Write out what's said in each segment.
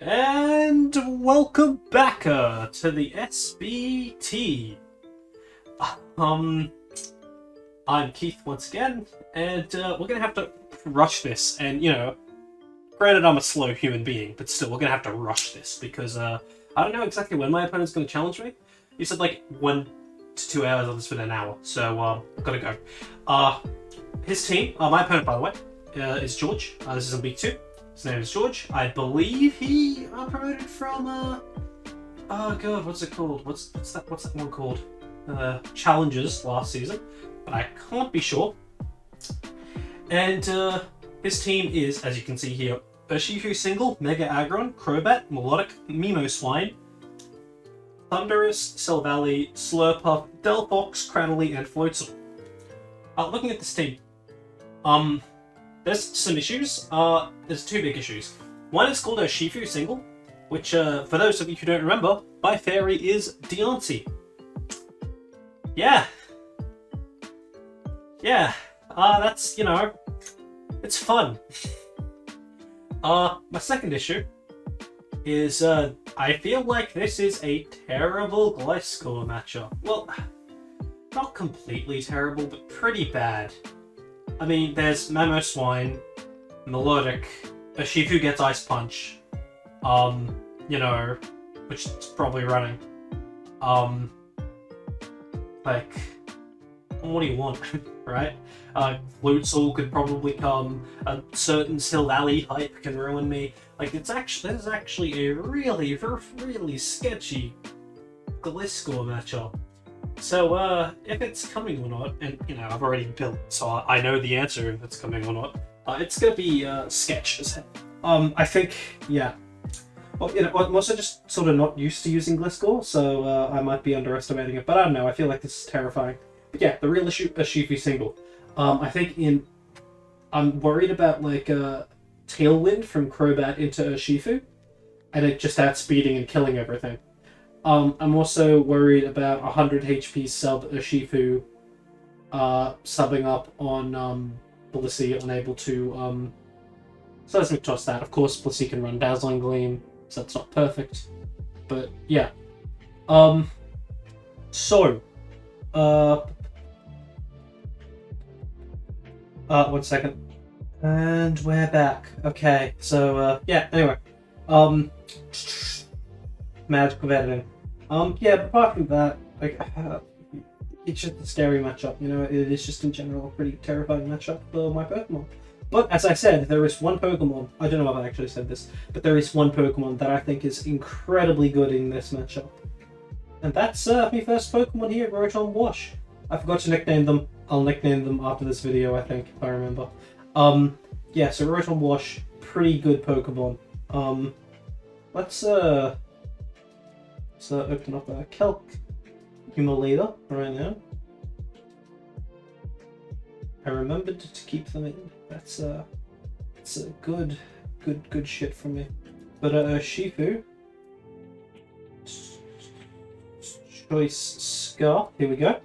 And welcome back to the SBT. I'm Keith once again, and we're gonna have to rush this. And granted, I'm a slow human being, but still, we're gonna have to rush this because I don't know exactly when my opponent's gonna challenge me. He said like 1 to 2 hours. I'll just spend an hour, so I've gotta go. His team, my opponent, by the way, is George. This is in Week 2. His name is George. I believe he promoted from oh god, what's it called? What's that one called? Challenges last season, but I can't be sure. And his team is, as you can see here, Urshifu Single, Mega Aggron, Crobat, Melodic, Swine, Thundurus, Silvally, Slurpuff, Delphox, Cranily, and Floatzel. Looking at this team, there's some issues. There's two big issues. One is called Urshifu Single, which, for those of you who don't remember, my fairy is Deontay. Yeah. That's, it's fun. My second issue is, I feel like this is a terrible Gliscor matchup. Well, not completely terrible, but pretty bad. I mean, there's Swine, Melodic, Urshifu gets Ice Punch, which is probably running. Like, what do you want, right? Floatzel could probably come, a certain Silvally hype can ruin me. Like, this is actually a really, really sketchy Gliscor matchup. So, if it's coming or not, and, I've already built, so I know the answer if it's coming or not, it's gonna be, sketch as hell. I think, yeah. Well, I'm also just sort of not used to using Gliscor, so, I might be underestimating it, but I don't know, I feel like this is terrifying. But yeah, the real issue, Urshifu Single. I think I'm worried about, like, Tailwind from Crobat into Urshifu, and it just outspeeding and killing everything. I'm also worried about 100 HP sub Urshifu subbing up on Blissey, unable to Seismic Toss that. Of course, Blissey can run Dazzling Gleam, so that's not perfect. But yeah. One second. And we're back. Okay, so yeah, anyway. Magical editing. Yeah, but apart from that, like, it's just a scary matchup, it is just in general a pretty terrifying matchup for my Pokemon. But as I said, there is one Pokemon, I don't know if I actually said this, but there is one Pokemon that I think is incredibly good in this matchup. And that's my first Pokemon here, Rotom Wash. I forgot to nickname them. I'll nickname them after this video, I think, if I remember. Yeah, so Rotom Wash, pretty good Pokemon. Let's open up a Kelk Humulator right now. I remembered to keep them in. That's it's a good shit for me. But Shifu, Choice Scar. Here we go.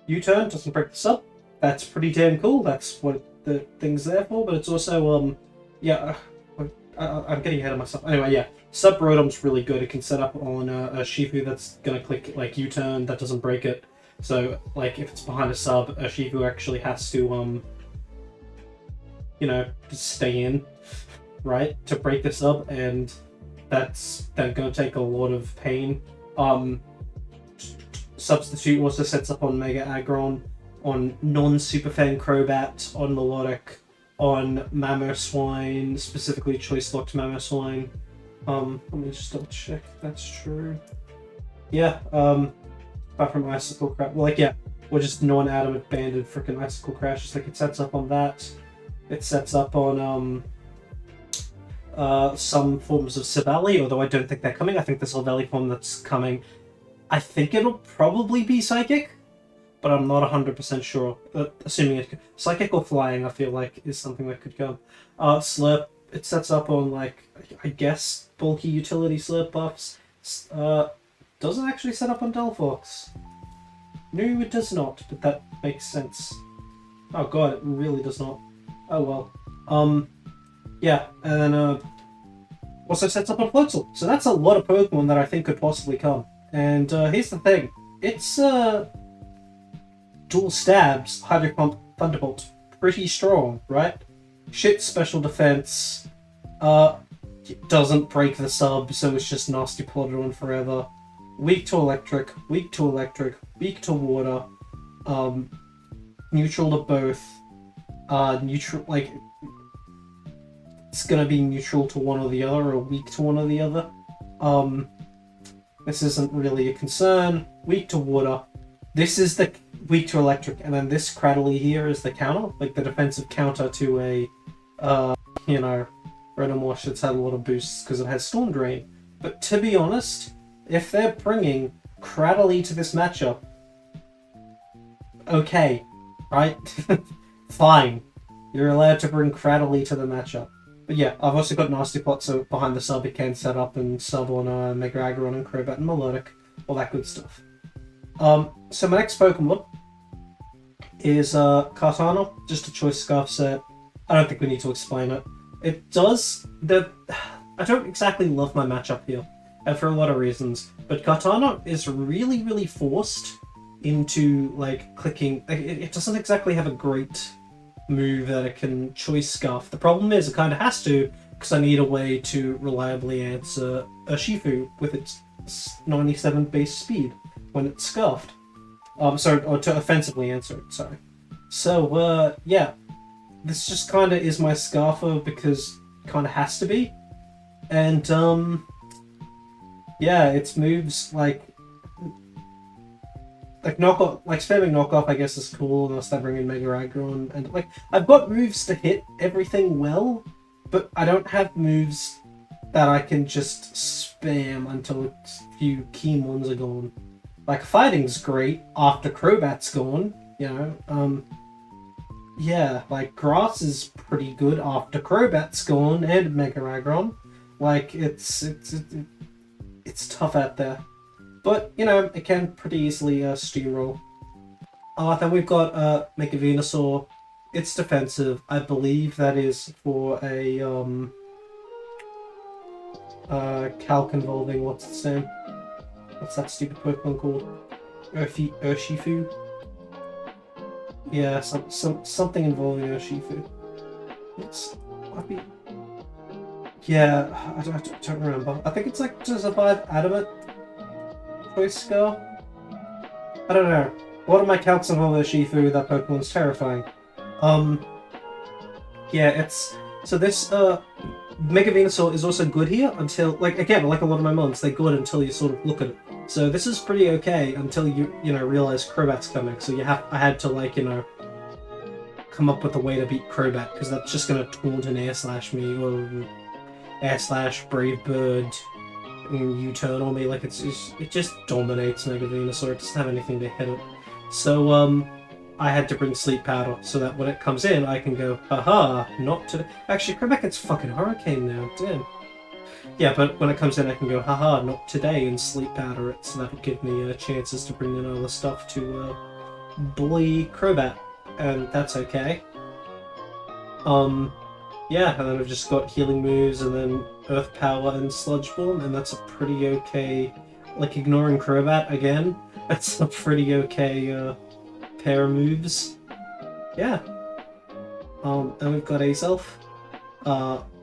U-turn doesn't break the sub. That's pretty damn cool. That's what the thing's there for. But it's also yeah. I'm getting ahead of myself. Anyway, yeah. Sub Rotom's really good. It can set up on a Shifu that's gonna click like U-turn, that doesn't break it. So like if it's behind a sub, a Shifu actually has to stay in, right, to break the sub, and that's then gonna take a lot of pain. Substitute also sets up on Mega Aggron, on non-Super Fan Crobat, on Melodic, on Swine, specifically Choice Locked Swine. Let me just double check if that's true. Yeah, apart from Icicle Crash, well, like, yeah, or just non-adamant banded freaking Icicle Crash, just like it sets up on that. It sets up on, some forms of Silvally, although I don't think they're coming. I think the Silvally form that's coming, I think it'll probably be Psychic, but I'm not 100% sure. Assuming it could. Psychic or Flying, I feel like, is something that could come. Slurp, it sets up on, like, I guess, bulky utility Slurp buffs. Doesn't actually set up on Delphox. No, it does not, but that makes sense. Oh god, it really does not. Oh well. Yeah, and then, also sets up on Floatzel. So that's a lot of Pokemon that I think could possibly come. And here's the thing. It's dual stabs, Hydro Pump, Thunderbolt. Pretty strong, right? Shit special defense. It doesn't break the sub, so it's just nasty plotted on forever. Weak to electric, weak to electric, weak to water. Neutral to both. Neutral, like, it's gonna be neutral to one or the other, or weak to one or the other. This isn't really a concern. Weak to water. This is the weak to electric, and then this Cradily here is the counter, like the defensive counter to a, you know, Renomosh that's had a lot of boosts because it has Storm Drain. But to be honest, if they're bringing Cradily to this matchup, okay, right? Fine. You're allowed to bring Cradily to the matchup. But yeah, I've also got Nasty Plot, so behind the sub it can set up and sub on Mega Aggron and Crobat and Melodic, all that good stuff. So my next Pokemon is Kartana, just a Choice Scarf set. I don't think we need to explain it. It does I don't exactly love my matchup here, and for a lot of reasons, but Kartana is really, really forced into, like, clicking. It doesn't exactly have a great move that it can Choice Scarf. The problem is it kind of has to, because I need a way to reliably answer a Shifu with its 97 base speed when it's scarfed. Or to offensively answer it, sorry. So, yeah. This just kind of is my Scarfer because it kind of has to be. And, yeah, its moves, like knockoff, like spamming knockoff, I guess, is cool, unless I bring in Mega Aggron. And, like, I've got moves to hit everything well, but I don't have moves that I can just spam until a few keen ones are gone. Like, fighting's great after Crobat's gone, you know. Yeah, like, Grass is pretty good after Crobat's gone and Mega Aggron. Like, it's tough out there. But, you know, it can pretty easily steamroll. Then we've got Mega Venusaur. It's defensive. I believe that is for a calc involving, what's its name? What's that stupid Pokemon called? Urshifu? Yeah, something involving Urshifu. Yeah, I don't remember. I think it's like to survive Adamant Choice Scar? I don't know. One of my calcs involve Urshifu, that Pokemon's terrifying. Yeah, it's... So this, Mega Venusaur is also good here until, like, again, like a lot of my mons, they're good until you sort of look at it. So this is pretty okay until you know, realize Crobat's coming. So I had to, like, you know, come up with a way to beat Crobat, because that's just gonna taunt and Air Slash me, or Air Slash, Brave Bird, U-turn on me. Like, it just dominates Mega Venusaur. It doesn't have anything to hit it. So, I had to bring Sleep Powder so that when it comes in, I can go, haha, not today. Actually, Crobat gets fucking Hurricane now, damn. Yeah, but when it comes in, I can go, haha, not today, and Sleep Powder it, so that'll give me chances to bring in other stuff to bully Crobat, and that's okay. Yeah, and then I've just got healing moves, and then Earth Power and Sludge Form, and that's a pretty okay, like, ignoring Crobat again, that's a pretty okay pair of moves. Yeah. And we've got Azelf.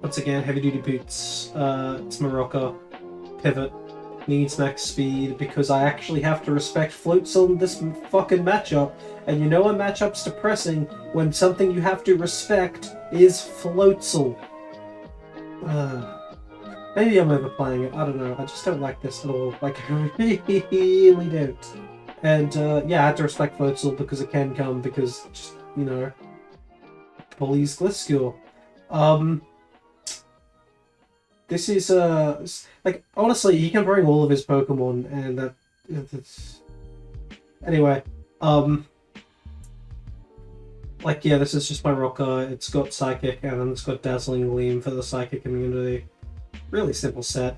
Once again, heavy duty boots. It's Maroka. Pivot. Needs max speed because I actually have to respect Floatzel in this fucking matchup. And you know a matchup's depressing when something you have to respect is Floatzel. Maybe I'm overplaying it. I don't know. I just don't like this at all. Like, I really don't. And yeah, I had to respect Floatzel because it can come because, just, you know, bullies Gliscor. This is, like, honestly, he can bring all of his Pokemon, and that's... Anyway, like, yeah, this is just my Rocker. It's got Psychic, and then it's got Dazzling Gleam for the Psychic immunity. Really simple set.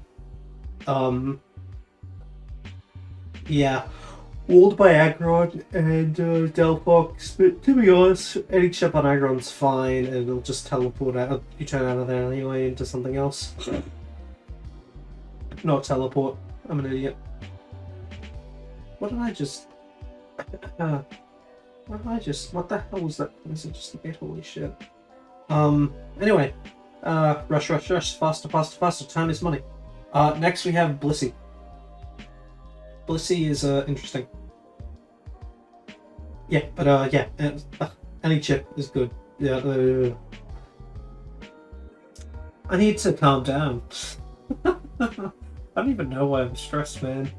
Yeah. Walled by Aggron and Delphox, but to be honest, any chip on Aggron's fine, and it'll just teleport out, you turn out of there anyway into something else. Not teleport. I'm an idiot. What did I just... What the hell was that? Is it just a bit? Holy shit. Anyway. Rush, faster, faster, faster. Time is money. Next we have Blissey. Blissey is, interesting. Yeah, but, yeah. Any chip is good. Yeah, I need to calm down. I don't even know why I'm stressed, man.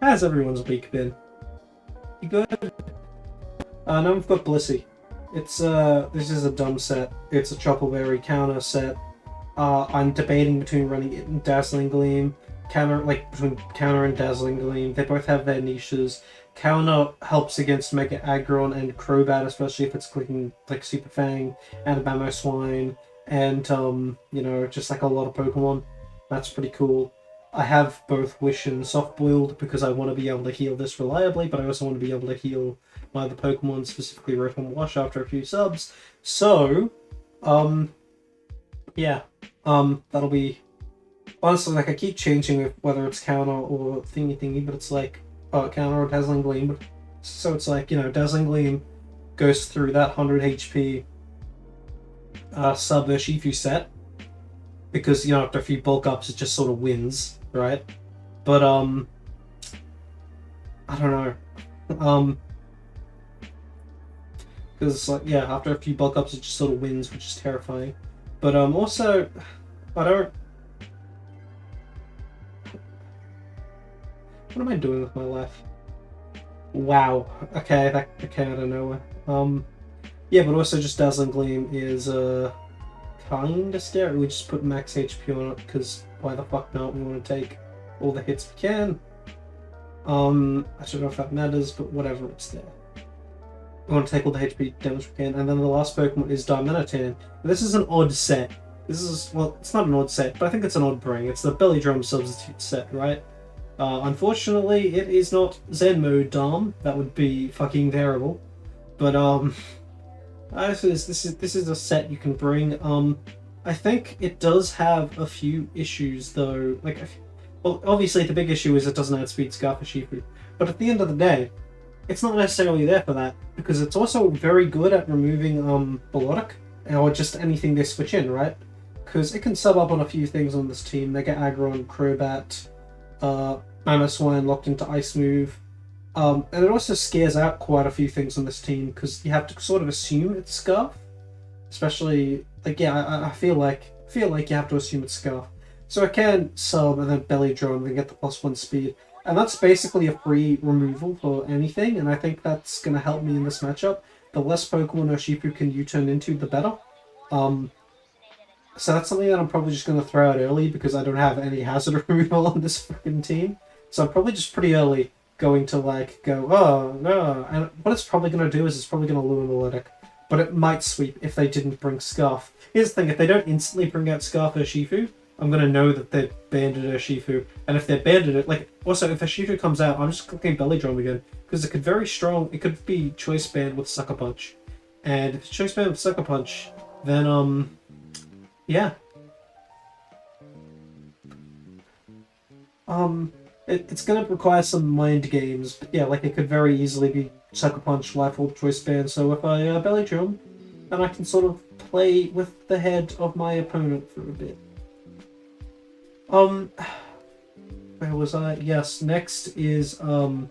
How's everyone's week been? You good? Now we've got Blissey. It's, this is a dumb set. It's a Choppleberry counter set. I'm debating between running it and Dazzling Gleam. Between Counter and Dazzling Gleam. They both have their niches. Counter helps against Mega Aggron and Crobat, especially if it's clicking, like, Super Fang and Mamoswine, and, you know, just, like, a lot of Pokemon. That's pretty cool. I have both Wish and Soft Boiled because I want to be able to heal this reliably, but I also want to be able to heal my other Pokemon, specifically Rotom Wash, after a few subs. So, yeah, that'll be... Honestly, like, I keep changing whether it's Counter or thingy, but it's like, Counter or Dazzling Gleam. So it's like, you know, Dazzling Gleam goes through that 100 HP sub Urshifu set, because, you know, after a few bulk ups, it just sort of wins, right? But, I don't know. Because, like, yeah, after a few bulk ups, it just sort of wins, which is terrifying. But, also, I don't... What am I doing with my life? Wow. Okay, that came out of nowhere. Yeah, but also just Dazzling Gleam is, kinda scary. We just put max HP on it, because why the fuck not? We want to take all the hits we can. I don't know if that matters, but whatever, it's there. We want to take all the HP damage we can. And then the last Pokemon is Diamantine. This is an odd set. This is, well, it's not an odd set, but I think it's an odd bring. It's the Belly Drum substitute set, right? Unfortunately, it is not Zen mode Dom. That would be fucking terrible. But, this is a set you can bring. I think it does have a few issues, though. Like, well, obviously the big issue is it doesn't add Speed Scar for Shifu. But at the end of the day, it's not necessarily there for that, because it's also very good at removing, Melodic, or just anything they switch in, right? Because it can sub up on a few things on this team. They get Aggron, Crobat, Mamoswine locked into Ice Move. And it also scares out quite a few things on this team, because you have to sort of assume it's Scarf. Especially, like, yeah, I feel like you have to assume it's Scarf. So it can sub and then Belly Drum and get the +1 speed. And that's basically a free removal for anything, and I think that's going to help me in this matchup. The less Pokemon Urshifu can U-turn into, the better. So that's something that I'm probably just going to throw out early, because I don't have any hazard removal on this freaking team. So I'm probably just pretty early going to, like, go, oh, no. And what it's probably going to do is it's probably going to lure Melodic. But it might sweep if they didn't bring Scarf. Here's the thing, if they don't instantly bring out Scarf Urshifu, I'm going to know that they've banded Urshifu. And if they're banded it, like, also if Urshifu comes out, I'm just clicking Belly Drum again. Because it could be Choice Band with Sucker Punch. And if it's Choice Band with Sucker Punch, then, yeah. It's going to require some mind games, but yeah, like, it could very easily be Sucker Punch, Life Orb, Choice Band, so if I Belly Drum, then I can sort of play with the head of my opponent for a bit. Where was I? Yes, next is, oh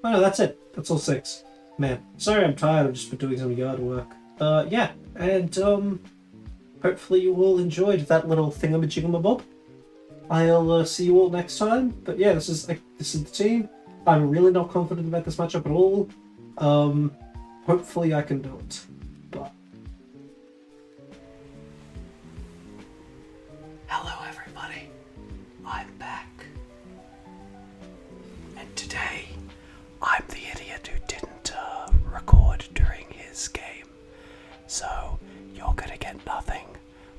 no, that's it. That's all 6. Man, sorry I'm tired, I've just been doing some yard work. Yeah, and, hopefully you all enjoyed that little thingamajigamabob. I'll see you all next time. But yeah, this is the team. I'm really not confident about this matchup at all. Hopefully I can do it. But hello everybody, I'm back. And today, I'm the idiot who didn't record during his game. So, you're gonna get nothing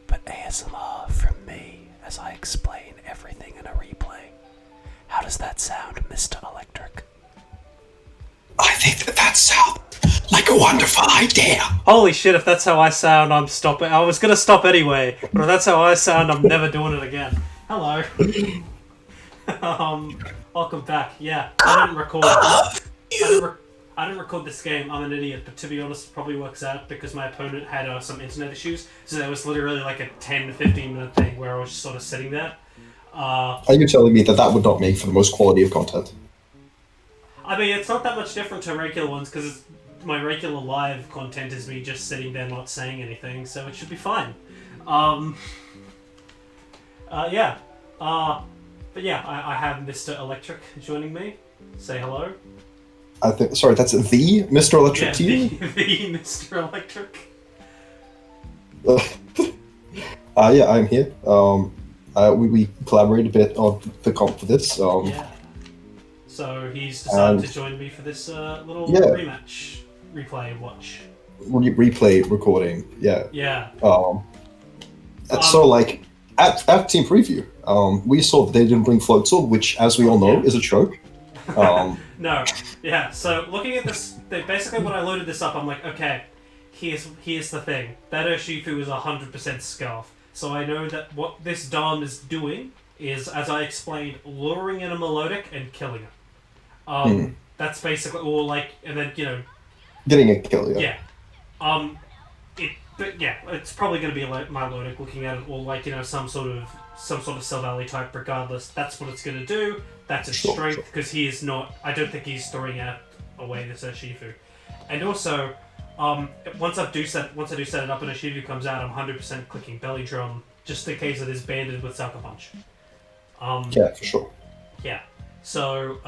but ASMR from me as I explain everything in a replay. How does that sound, Mr. Electric? I think that sounds like a wonderful idea. holy shit, if that's how I sound, I'm stopping. I was gonna stop anyway, but if that's how I sound, I'm never doing it again. Hello. Welcome back. Yeah, I didn't record. I didn't record this game. I'm an idiot, but to be honest, it probably works out because my opponent had some internet issues. So there was literally like a 10-15 minute thing where I was just sort of sitting there. Are you telling me that that would not make for the most quality of content? I mean, it's not that much different to regular ones because my regular live content is me just sitting there not saying anything, so it should be fine. Yeah. But yeah, I have Mr. Electric joining me. Say hello. I think. Sorry, that's the Mr. Electric Yeah, to you. the Mr. Electric. Yeah, I'm here. We collaborated a bit on the comp for this. Yeah. So he's decided to join me for this little rematch replay watch. Replay recording. Yeah. Yeah. So like at team preview, we saw that they didn't bring Floatzel, which, as we all know, is a joke. No. Yeah. So looking at this, basically when I loaded this up, I'm like, okay, here's the thing. That Urshifu is 100% Scarf. So I know that what this Dom is doing is, as I explained, luring in a Melodic and killing it. That's basically, or like, and then getting a kill. Yeah. Yeah. But yeah, it's probably going to be like Melodic looking at it, or like some sort of Silvally type. Regardless, that's what it's going to do. That's its strength because he is not. I don't think he's throwing away this Urshifu, and also. Once I do set it up and a Urshifu comes out, I'm 100% clicking Belly Drum just in case it is banded with Sucker Punch. Yeah, for sure. Yeah. So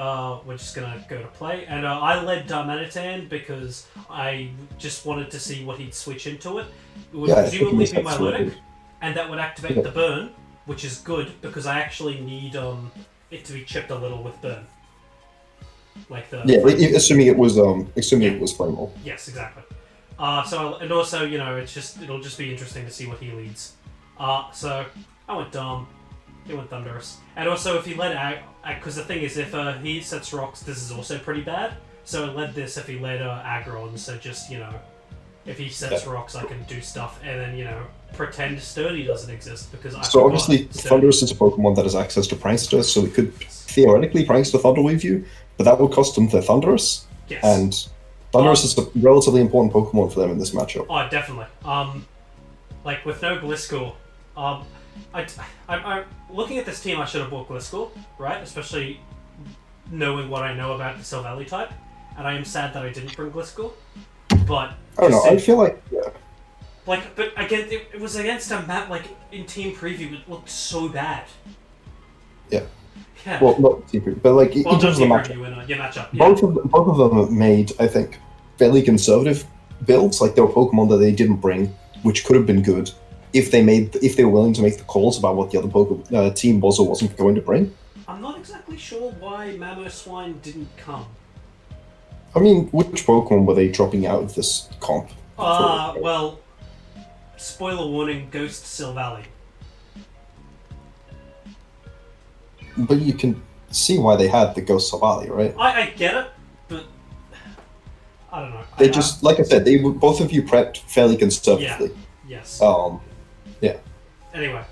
we're just gonna go to play, and I led Darmanitan because I just wanted to see what he'd switch into it. It would presumably be Milotic, and that would activate the burn, which is good because I actually need it to be chipped a little with burn. Like assuming it was Flameable. Yes, exactly. And also, it'll just be interesting to see what he leads. So I went Dom, he went Thunderous, and also if he led because the thing is, if he sets rocks, this is also pretty bad. So I led this if he led Aggron. So just if he sets rocks, I can do stuff, and then pretend Sturdy doesn't exist because So obviously, Thunderous is a Pokemon that has access to Prankster, so we could theoretically Prankster Thunderwave you. But that would cost them their Thunderous. Yes. And Thunderous is a relatively important Pokemon for them in this matchup. Oh, definitely. Like with no Gliscor, I'm looking at this team. I should have bought Gliscor, right? Especially knowing what I know about the Silvally type, and I am sad that I didn't bring Gliscor. But I don't know. I feel like but again, it was against a map like in team preview. It looked so bad. Yeah. Yeah. Well, not team preview, but like in terms of the matchup, both of them have made, I think, fairly conservative builds. Like there were Pokemon that they didn't bring, which could have been good if they were willing to make the calls about what the other team was or wasn't going to bring. I'm not exactly sure why Mamoswine didn't come. I mean, which Pokemon were they dropping out of this comp? Well, spoiler warning: Ghost Silvally. But you can see why they had the Ghost Silvally, right? I get it, but I don't know. They like I said, both of you prepped fairly conservatively. Yeah. Yes. Yeah. Anyway,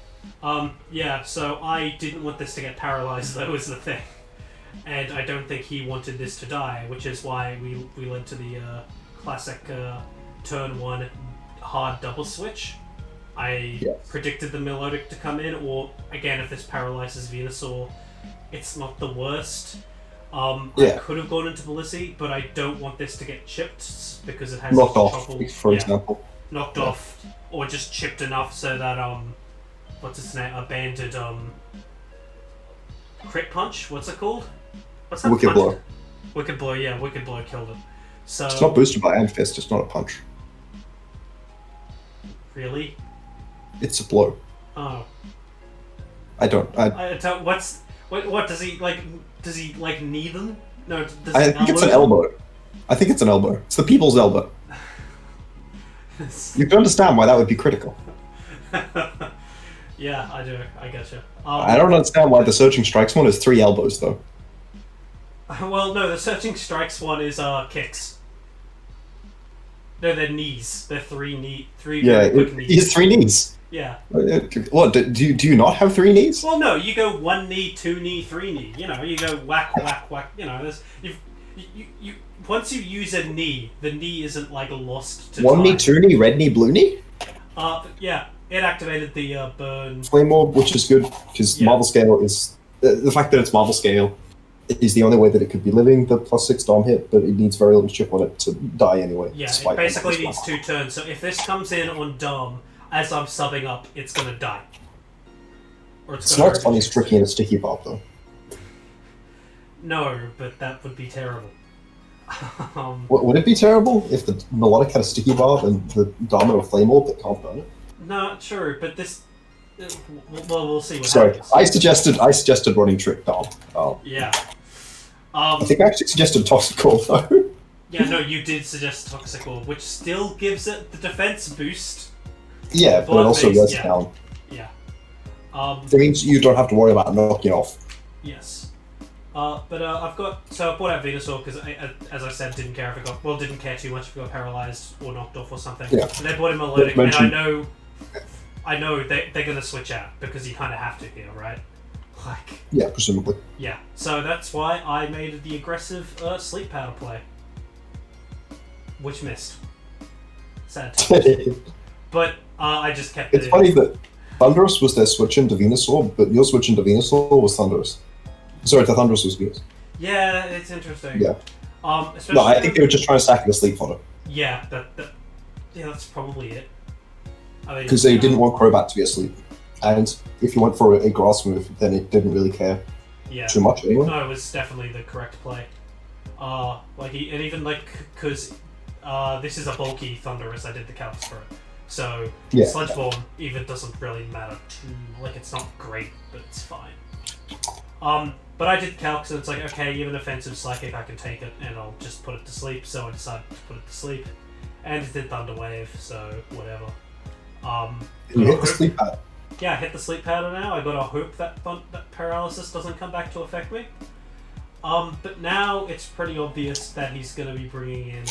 yeah. So I didn't want this to get paralyzed. That was the thing, and I don't think he wanted this to die, which is why we led to the classic turn one hard double switch. I predicted the Melodic to come in, or again, if this paralyzes Venusaur, it's not the worst. I could have gone into Blissey, but I don't want this to get chipped because it has knocked off, for example. Knocked off, or just chipped enough so that what's its name? A banded crit punch. What's it called? What's that? Wicked Blow. Wicked Blow. Yeah, Wicked Blow killed it. So it's not boosted by Ampfist. It's not a punch. Really? It's a blow. Oh. I don't. What does he like? Does he like knee them? No. I think it's an elbow. I think it's an elbow. It's the people's elbow. You can understand why that would be critical. Yeah, I do. I getcha. I don't understand why the Searching Strikes one is 3 elbows though. Well, no, the Searching Strikes one is kicks. No, they're knees. They're three quick knees. He has 3 knees. Yeah. What, do you not have 3 knees? Well, no, you go 1 knee, 2 knee, 3 knee. You know, you go whack, whack, whack. You know, there's you once you use a knee, the knee isn't like lost to 1 time. knee, 2 knee, red knee, blue knee? Yeah, it activated the burn. Flame Orb, which is good, because Marvel Scale is... the fact that it's Marvel Scale is the only way that it could be living, the +6 Dom hit, but it needs very little chip on it to die anyway. Yeah, it basically needs 2 turns, so if this comes in on Dom, as I'm subbing up, it's gonna die. Or it's not funny, Tricky, and a Sticky Pop, though. No, but that would be terrible. Would it be terrible if the Melodic had a Sticky Bob and the Domino Flame Orb that can't burn it? No, true, but this... Well, we'll see what Sorry, happens. I suggested running Trick Dom. Yeah. I think I actually suggested Toxic Orb, though. Yeah, no, you did suggest Toxic Orb, which still gives it the defense boost. Yeah, but it also wears it down. Yeah. It means you don't have to worry about knocking off. Yes. But I've got... So I bought out Venusaur because, as I said, didn't care too much if it got paralyzed or knocked off or something. Yeah. And they bought him Melodic, and I know they're going to switch out because you kind of have to here, right? Like... Yeah, presumably. Yeah. So that's why I made the aggressive Sleep Powder play. Which missed. Sad times. But I just kept it It's funny that Thundurus was their switch into Venusaur, but your switch into Venusaur was Thundurus. Sorry, the Thundurus was Venus. Yeah, it's interesting. Yeah. No, I think they were just trying to stack the Sleep Fodder. Yeah, that's probably it. Because they didn't want Crobat to be asleep. And if you went for a grass move, then it didn't really care too much anyway. No, it was definitely the correct play. Because this is a bulky Thundurus, I did the calcs for it. So, Sludge Bomb even doesn't really matter too... Like, it's not great, but it's fine. But I did calcs, and it's like, okay, even offensive Psychic, I can take it, and I'll just put it to sleep, so I decided to put it to sleep. And it did Thunder Wave, so whatever. You hit the Sleep Pad. Yeah, I hit the Sleep Powder now. I got a hope that paralysis doesn't come back to affect me. But now it's pretty obvious that he's going to be bringing in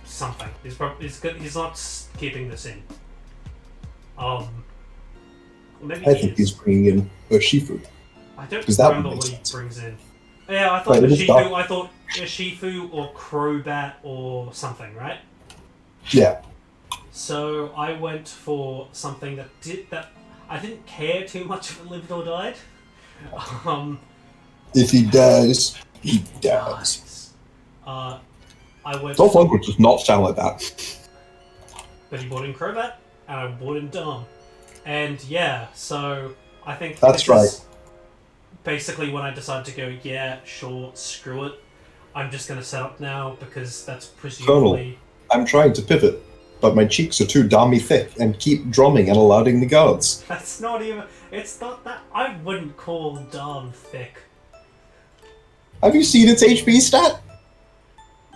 something. He's not keeping this in. Maybe I think he's bringing in Urshifu. I don't remember what he brings in. Yeah, I thought Urshifu. I thought Urshifu or Crobat or something, right? Yeah. So I went for something that I didn't care too much if it lived or died. If he dies, he dies. I went. Dolph Lundgren does not sound like that. But he bought in Crobat, and I bought in Dom, and yeah, so I think that's right. Basically, when I decided to go, yeah, sure, screw it, I'm just going to set up now because that's presumably. Colonel, I'm trying to pivot, but my cheeks are too dammy thick and keep drumming and alerting the guards. That's not even. It's not that. I wouldn't call Dom thick. Have you seen its HP stat?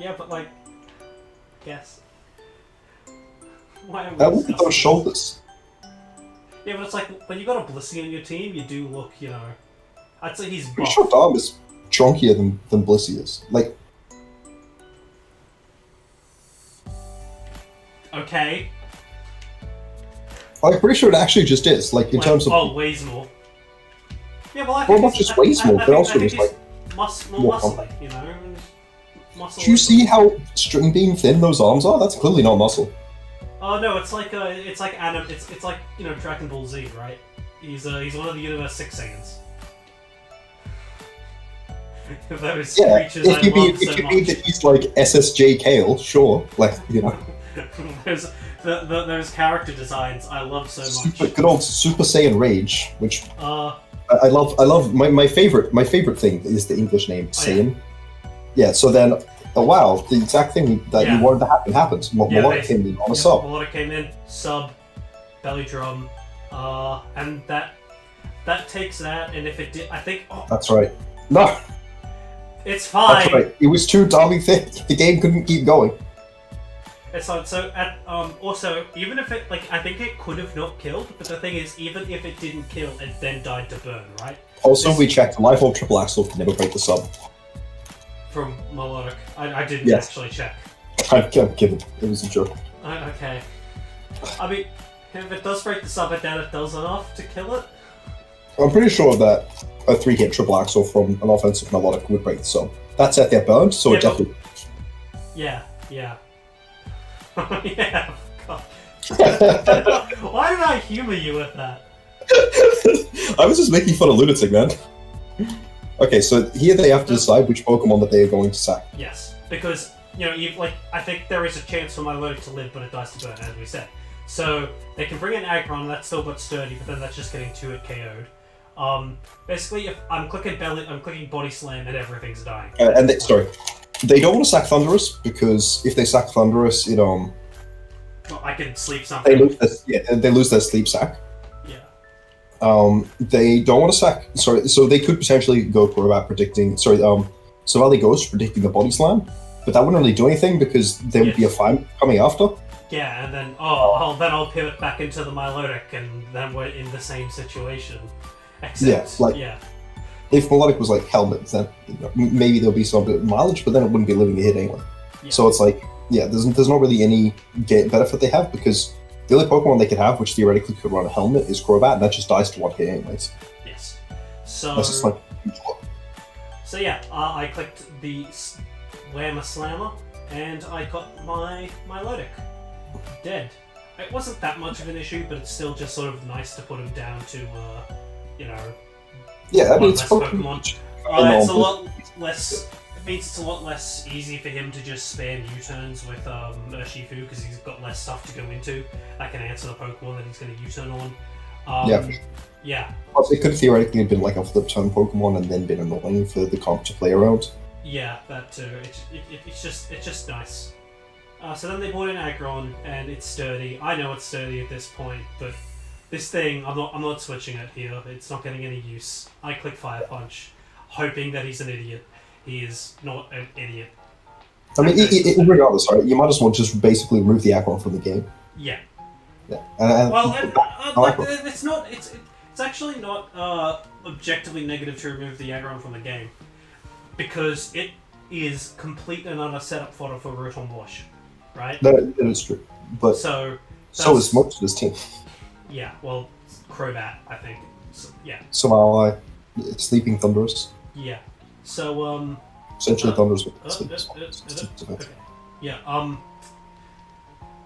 Yeah, but like, guess. Why? I look at those shoulders. Yeah, but it's like when you got a Blissey on your team, you do look, you know. I'd say he's buff. Pretty sure Dom is chunkier than Blissey is. Like. Okay. I'm pretty sure it actually just is. Like in terms of. Oh, weighs more. Yeah, well, I think well, not just weighs more, but also just like. More muscly, you know. Muscle. Do you see how string beam thin those arms are? That's clearly not muscle. Oh no, it's like you know, Dragon Ball Z, right? He's one of the Universe 6 Saiyans. Those creatures if you much. mean that he's like SSJ Kale, sure, like you know. those character designs I love so much. Good old Super Saiyan Rage, which I love. My favorite thing is the English name Saiyan. Yeah. So then, wow, the exact thing that you wanted to happen happened. Melodic came in on a sub. Melodic came in sub, belly drum, and that takes that. And if it did, I think. Oh, that's right. No. It's fine. That's right. It was too damning thick. The game couldn't keep going. It's like, so at also, even if it, like, I think it could have not killed, but the thing is, even if it didn't kill, it then died to burn, right? Also, we checked. Life Orb Triple Axle can never break the sub. From Melodic. I didn't actually check. I'm kidding. It was a joke. Okay. I mean, if it does break the sub, I doubt it does enough to kill it. I'm pretty sure that a 3-hit triple axle from an offensive melodic would break the sub. That's at their burn, so Yeah, it definitely. Yeah. Yeah. God. Why did I humor you with that? I was just making fun of Lunatic, man. Okay, so here they have to decide which Pokemon that they are going to sack. Yes, because I think there is a chance for my Milotic to live, but it dies to burn, as we said. So they can bring in Aggron, that's still got sturdy, but then that's just getting 2-hit KO'd. Basically, if I'm clicking Body Slam, and everything's dying. They don't want to sack Thunderous because if they sack Thunderous, Well, I can sleep something. they lose their sleep sack. Yeah. They don't want to sack. So they could potentially go Crobat predicting. Savali Ghost predicting the Body Slam, but that wouldn't really do anything because there would be a fine coming after. Yeah, and then I'll pivot back into the Milotic, and then we're in the same situation. Except, if Melodic was like Helmet, then maybe there'll be some bit of mileage, but then it wouldn't be living a hit anyway. Yeah. So it's like, there's not really any benefit they have because the only Pokemon they could have, which theoretically could run a Helmet, is Crobat, and that just dies to 1 hit anyways. Yes. So. That's just like. So yeah, I clicked the Whammer Slammer, and I got my Milotic dead. It wasn't that much of an issue, but it's still just sort of nice to put him down to, Yeah, I mean, it's Pokemon. It's a lot less. It means it's a lot less easy for him to just spam U-turns with Urshifu because he's got less stuff to go into that can answer the Pokemon that he's going to U-turn on. Yeah. Plus, it could theoretically have been like a flip turn Pokemon and then been annoying for the comp to play around. Yeah, that too. It's just nice. So then they brought in Aggron, and it's sturdy. I know it's sturdy at this point, but this thing, I'm not switching it here. It's not getting any use. I click Fire Punch, hoping that he's an idiot. He is not an idiot. I mean, regardless, right? You might as well just basically remove the Aggron from the game. Yeah. Yeah. It's not. It's actually not objectively negative to remove the Aggron from the game, because it is complete and utter setup fodder for Rotom Wash, right? That is true, but so is most of his team. Yeah, well, Crobat, I think. So, yeah. Somali, Sleeping Thunderous. Yeah. So essentially Thunderous. Okay. Yeah.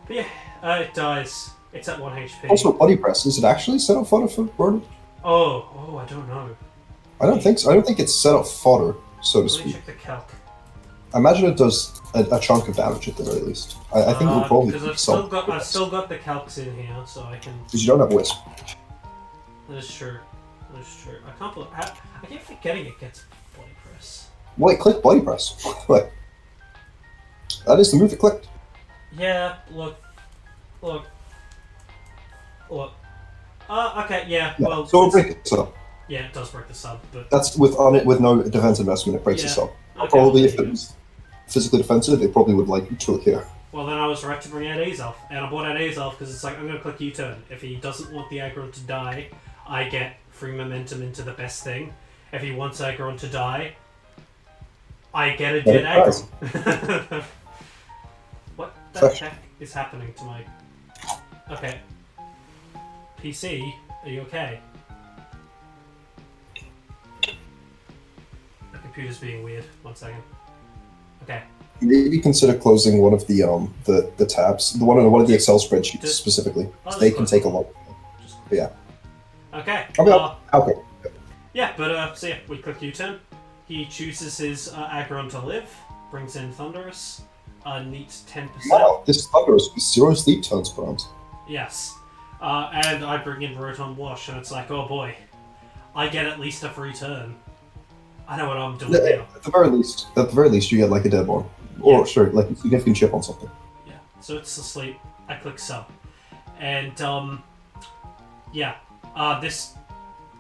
But yeah, it dies. It's at 1 HP. Also, Body Press, is it actually set up fodder for Rotom? Oh, I don't know. I don't think so. I don't think it's set up fodder, so to Let me speak. check the calc. I imagine it does a chunk of damage at the very least. I think it would probably because I've still got the calcs in here, so I can. Because you don't have Wisp. That is true. I can't believe I keep forgetting it gets Body Press. Wait, click Body Press. What? That is the move it clicked. Yeah. Look. Okay. Yeah. Well. So it'll break it sub. Yeah, it does break the sub, but That's with no defense investment. It breaks the sub. Okay, Probably if it was physically defensive, they probably would like to here. Well, then I was right to bring out Azelf, and I brought out Azelf because it's like I'm going to click U-turn. If he doesn't want the Aggron to die, I get free momentum into the best thing. If he wants Aggron to die, I get a dead Aggron. What the heck is happening to my... Okay. PC, are you okay? The computer's being weird. 1 second. Okay. Maybe consider closing one of the tabs, one of the Excel spreadsheets specifically. They can take a lot. Yeah. Okay. Okay. Yeah, but so yeah, we click U-turn. He chooses his Aggron to live, brings in Thunderous, neat 10%. Wow, this Thunderous with 0 sleep turns per round. Yes. And I bring in Rotom Wash, and it's like, oh boy, I get at least a free turn. I know what I'm doing now. At the very least, you get like a dead one. Or, like a significant chip on something. Yeah, so it's asleep. I click sub. And, this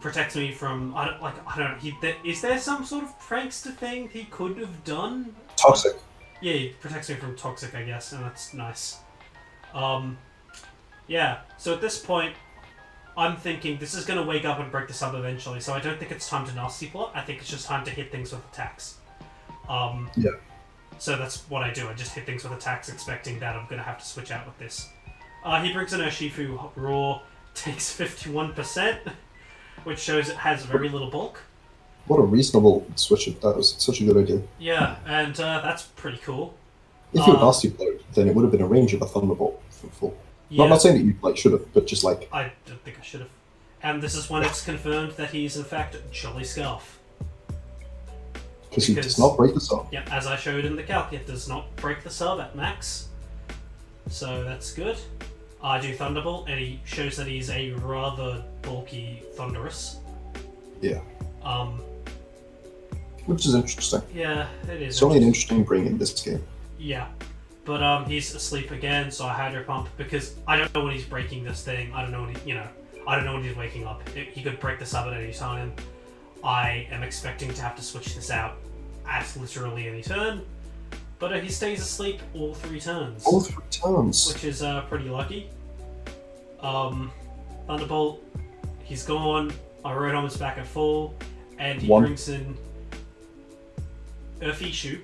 protects me from, I don't know, is there some sort of prankster thing he could have done? Toxic. Yeah, he protects me from toxic, I guess, and that's nice. Yeah, so at this point, I'm thinking this is going to wake up and break the sub eventually, so I don't think it's time to nasty plot. I think it's just time to hit things with attacks. Yeah. So that's what I do. I just hit things with attacks, expecting that I'm going to have to switch out with this. He brings in Urshifu Raw, takes 51%, which shows it has very little bulk. What a reasonable switch. That was such a good idea. Yeah, and that's pretty cool. If you had Nasty Plot, then it would have been a range of a Thunderbolt for full. Yeah. Not saying that you should have, but just like... I don't think I should have. And this is when it's confirmed that he's in fact Jolly Scarf. Because he does not break the sub. Yeah, as I showed in the calc, it does not break the sub at max. So that's good. I do Thunderbolt, and he shows that he's a rather bulky Thunderous. Yeah. Which is interesting. Yeah, it is. It's only an interesting bring in this game. Yeah. But he's asleep again, so I Hydro Pump, because I don't know when he's breaking this thing. I don't know when I don't know when he's waking up. He could break the sub at any time. I am expecting to have to switch this out at literally any turn. But he stays asleep all 3 turns. All 3 turns. Which is pretty lucky. Thunderbolt, he's gone. Our Rotom is back at full. And he brings in Urshifu.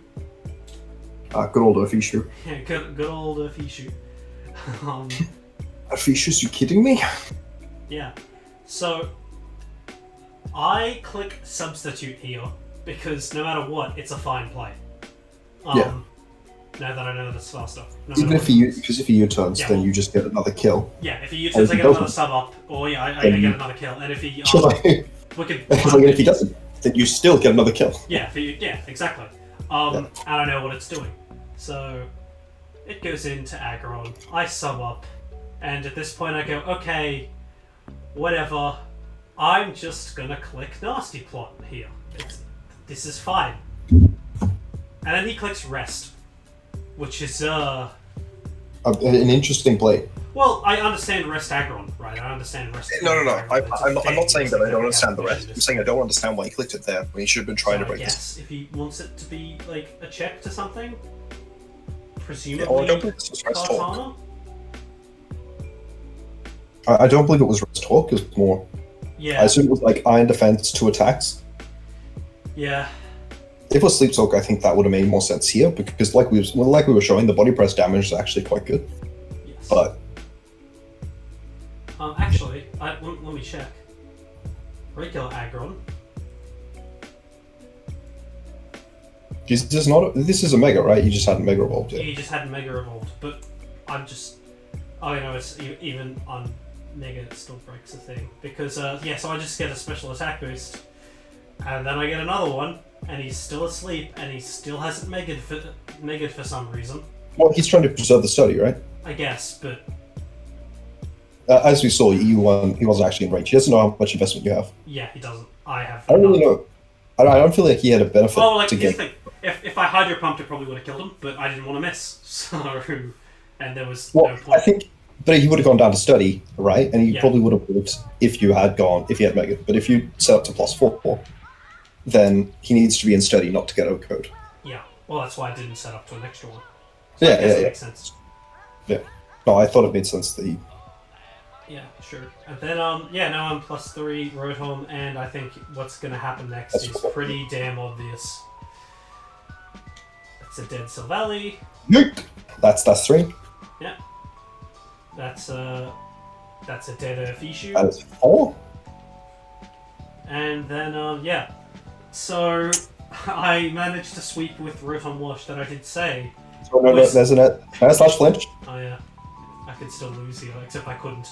Good old Urshifu. Yeah, good old Urshifu. Urshifu, you kidding me? Yeah. So, I click Substitute here, because no matter what, it's a fine play. Yeah. Now that I know this faster. Even if he U-turns, then you just get another kill. Yeah, if he U-turns, I get another sub up, or I get another kill. And if he... if he doesn't, then you still get another kill. Yeah, exactly. And I know what it's doing. So, it goes into Aggron. I sub up, and at this point I go, okay, whatever. I'm just gonna click Nasty Plot here. This is fine. And then he clicks Rest, which is an interesting play. Well, I understand Rest Aggron, right? I understand Rest. No. I'm not saying that I don't understand the rest. I'm saying I don't understand why he clicked it there when he should have been trying to break this. If he wants it to be like a check to something, presumably. I don't believe this was Rest Talk. I don't believe it was Rest Talk. It was more. Yeah. I assume it was like Iron Defense, 2 attacks. Yeah. If it was Sleep Talk, I think that would have made more sense here because, like we were showing, the body press damage is actually quite good. Yes. But. Actually, let me check. Regular Aggron. This is a Mega, right? You just hadn't Mega Evolved yet. Yeah, you just hadn't Mega Evolved, but I'm just... Oh, it's even on Mega it still breaks the thing. Because, so I just get a special attack boost, and then I get another one, and he's still asleep, and he still hasn't Mega'd for some reason. Well, he's trying to preserve the study, right? I guess, but... as we saw, he wasn't actually in range. He doesn't know how much investment you have. Yeah, he doesn't. I don't really know. I don't feel like he had a benefit to here's get... the thing. If I Hydro Pumped, it probably would have killed him, but I didn't want to miss, so... And there was no point. I think that he would have gone down to study, right? And he probably would have moved if you had Mega. But if you set up to +4, then he needs to be in study, not to get outcode. Yeah. Well, that's why I didn't set up to an extra one. So yeah, it makes sense. Yeah. No, I thought it made sense that he... Yeah, sure. And then, now I'm +3 Rotom, and I think what's going to happen next is pretty damn obvious. It's a dead Silvally. Yeet! That's 3. Yeah. That's a dead Fishu. That is 4. And then, So, I managed to sweep with Rotom Wash that I did say. So, no, there's an / flinch. Oh, yeah. I could still lose here, except I couldn't.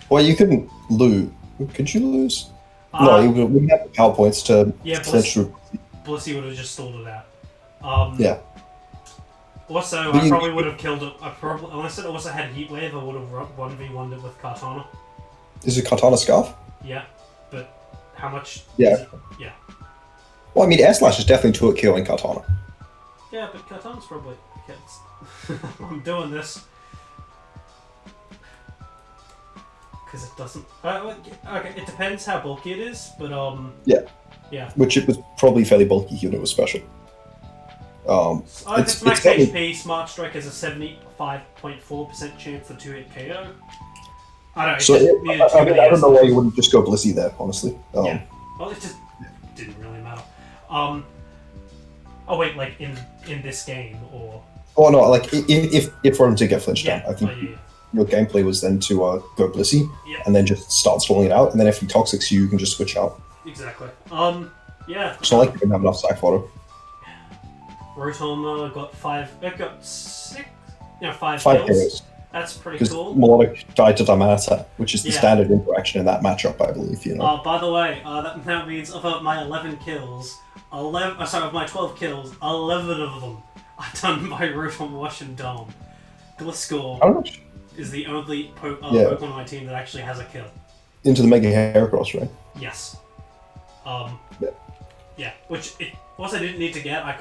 Well, you couldn't lose. Could you lose? No, you wouldn't have the power points to flinch through. Blissey would have just stalled it out. Yeah. Also, I probably would have killed it. Unless it also had Heat Wave, I would have 1v1'd it with Kartana. Is it Kartana Scarf? Yeah, but how much? Yeah. Yeah. Well, I mean, Air Slash is definitely 2 at killing Kartana. Yeah, but Kartana's probably... I'm doing this. Because it doesn't... okay, it depends how bulky it is, but Yeah. Yeah. Which it was probably fairly bulky when it was special. If it's max HP, Smart Strike has a 75.4% chance of 2-hit KO. I don't know. I don't know why you wouldn't just go Blissey there, honestly. Yeah. Well, it just didn't really matter. Oh wait, like in this game, or... Oh no, like if for him to get flinched down, I think your gameplay was then to go Blissey, Yeah. and then just start stalling it out, and then if he toxics you, you can just switch out. Exactly. Yeah. It's not like you didn't have enough sack fodder. Rotom got 5. It got 6. Yeah, 5 5 kills. heroes. That's pretty Because cool. Melodic died to Dimanita, which is the Yeah. standard interaction in that matchup, I believe. You know. By the way, that means of my 11 kills, of my 12 kills, 11 of them are done by Rotom Wash and Dom. Gliscor How much? is the only Yeah. Pokemon on my team that actually has a kill. Into the Mega Heracross, right? Yes. Yeah. Yeah. Which I didn't need to get. I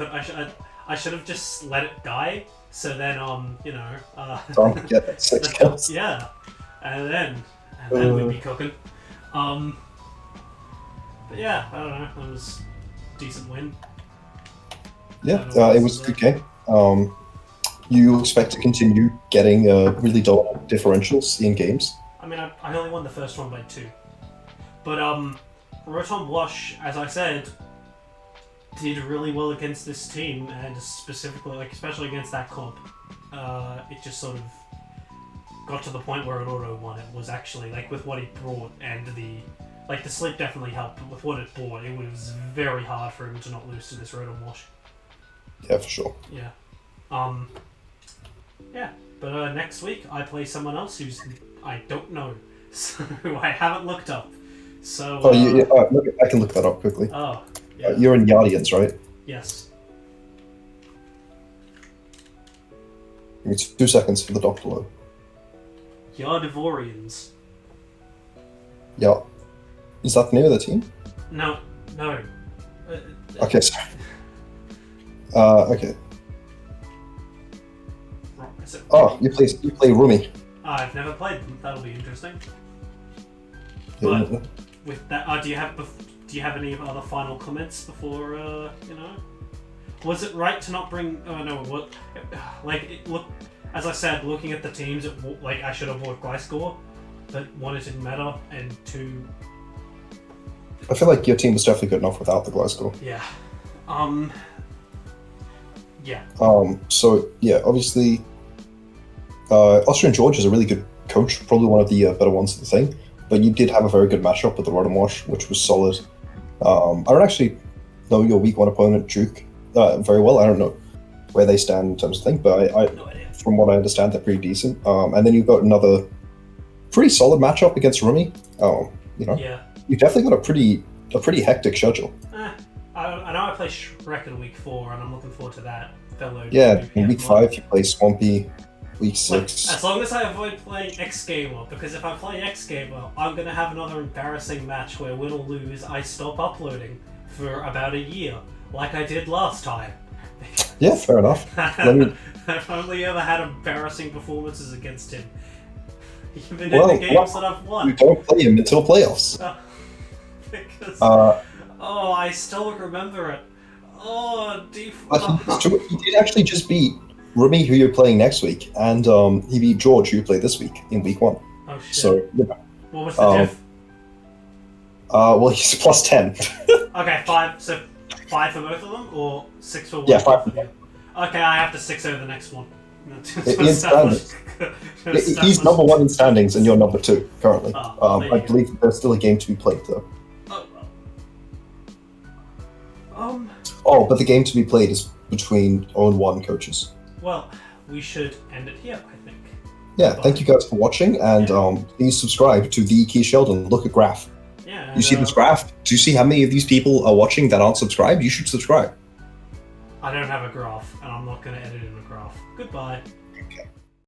should have just let it die. So then you know. Dom get 6 kills. Yeah. And then we'd be cooking. But yeah, I don't know. It was a decent win. Yeah, it was a good game. You expect to continue getting really dominant differentials in games? I mean, I only won the first one by 2. But Rotom Wash, as I said, did really well against this team, and specifically, especially against that comp. It just sort of got to the point where it auto won. It was actually with what he brought, and the sleep definitely helped. But with what it brought, it was very hard for him to not lose to this Rotom Wash. Yeah, for sure. Yeah. Yeah. But next week I play someone else who's I don't know, so I haven't looked up. So. Look, I can look that up quickly. Oh. Yeah. You're in Yardians, right? Yes. Give me 2 seconds for the doc to load. Yardivorians. Yeah. Is that the name of the team? No. Okay, sorry. Okay. Is it Oh, you play Rumi. I've never played them. That'll be interesting. Yeah. But with that, do you have any other final comments before Was it right to not bring? Oh no, what? As I said, looking at the teams, I should have bought Gliscor, but one, it didn't matter, and 2, I feel like your team was definitely good enough without the Glasgow. yeah, yeah. So yeah, obviously, Austrian George is a really good coach, probably one of the better ones of the thing. But you did have a very good matchup with the Rotom Wash, which was solid. I don't actually know your week 1 opponent, Duke, very well. I don't know where they stand in terms of thing, but No idea. from what I understand, they're pretty decent. And then you've got another pretty solid matchup against Rumi. Yeah. You definitely got a pretty hectic schedule. I know I play Shrek in week 4, and I'm looking forward to that. Fellow Yeah, WPF in week mod. 5 you play Swampy. Week 6. As long as I avoid playing X Gamer, because if I play X Gamer, I'm gonna have another embarrassing match where win or lose, I stop uploading for about a year, like I did last time. Yeah, fair enough. I've only ever had embarrassing performances against him. Even in the games that I've You won. don't play him until playoffs. Because Uh, I still remember it. Oh, deep. he did actually just beat Rumi, who you're playing next week, and he beat George, who you play this week in week 1. Oh shit. So, What was the diff? well, he's plus 10. Okay, 5. So 5 for both of them, or 6 for one? Yeah, 5 for both of you? Okay, I have to 6 over the next one. In standings. He's number 1 in standings, and you're number 2 currently. Oh, there I you go. believe there's still a game to be played, though. Oh, well. Oh, but the game to be played is between 0-1 coaches. Well, we should end it here, I think. Yeah, thank you guys for watching, and please subscribe to the Key Sheldon. Look at graph. Yeah. You see this graph? Do you see how many of these people are watching that aren't subscribed? You should subscribe. I don't have a graph, and I'm not going to edit in a graph. Goodbye.